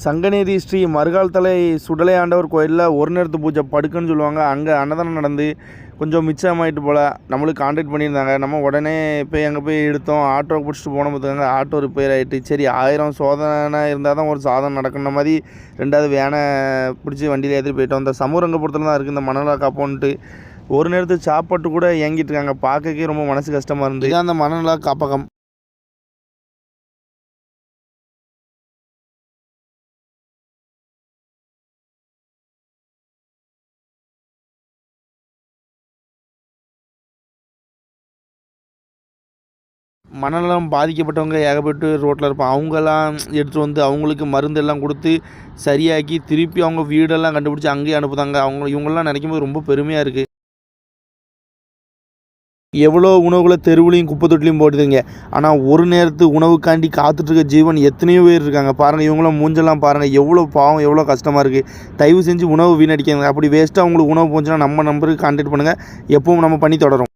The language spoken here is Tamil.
சங்கநேரி ஸ்ரீ மருகால்தலை சுடலை ஆண்டவர் கோயிலில் ஒரு நேரத்து பூஜை படுக்குன்னு சொல்லுவாங்க. அங்கே அன்னதானம் நடந்து கொஞ்சம் மிச்சமாயிட்டு போல் நம்மளுக்கு கான்டாக்ட் பண்ணியிருந்தாங்க. நம்ம உடனே போய் அங்கே போய் எடுத்தோம். ஆட்டோ பிடிச்சிட்டு போன பார்த்துக்காங்க. ஆட்டோ ரிப்பேர் ஆகிட்டு. சரி 1000 சோதனை இருந்தால் தான் ஒரு சாதனை நடக்குன்ற மாதிரி 2வது வேனை பிடிச்சி வண்டியில் ஏற்றிட்டு போயிட்டோம். இந்த சமூரங்கபுரத்தில் தான் இருக்குது இந்த மணலா காப்போன்ட்டு. ஒரு நேரத்து சாப்பாட்டு கூட இயங்கிட்டு இருக்காங்க. பார்க்கவே ரொம்ப மனசு கஷ்டமாக இருந்தது. இதான் அந்த மணலா காப்பகம். மனநலம் பாதிக்கப்பட்டவங்க ஏகப்பட்டு ரோட்டில் இருப்பாங்க. அவங்கெல்லாம் எடுத்துகிட்டு வந்து அவங்களுக்கு மருந்தெல்லாம் கொடுத்து சரியாக்கி திருப்பி அவங்க வீடெல்லாம் கண்டுபிடிச்சி அங்கேயே அனுப்புதாங்க. இவங்கெல்லாம் நினைக்கும் போது ரொம்ப பெருமையாக இருக்குது. எவ்வளோ உணவுகளை தெருவுலையும் குப்பை தொட்டிலையும் போட்டுதுங்க. ஆனால் ஒரு நேரத்து உணவுக்காண்டி காத்துட்ருக்க ஜீவன் எத்தனையோ பேர் இருக்காங்க. பாருங்கள், இவங்களாம் மூஞ்செல்லாம் பாருங்கள். எவ்வளோ பாவம், எவ்வளோ கஷ்டமாக இருக்குது. தயவு செஞ்சு உணவு வீணடிக்காங்க. அப்படி வேஸ்ட்டாக உங்களுக்கு உணவு போச்சுன்னா நம்ம நம்பருக்கு கான்டாக்ட் பண்ணுங்கள். எப்பவும் நம்ம பண்ணி தொடரும்.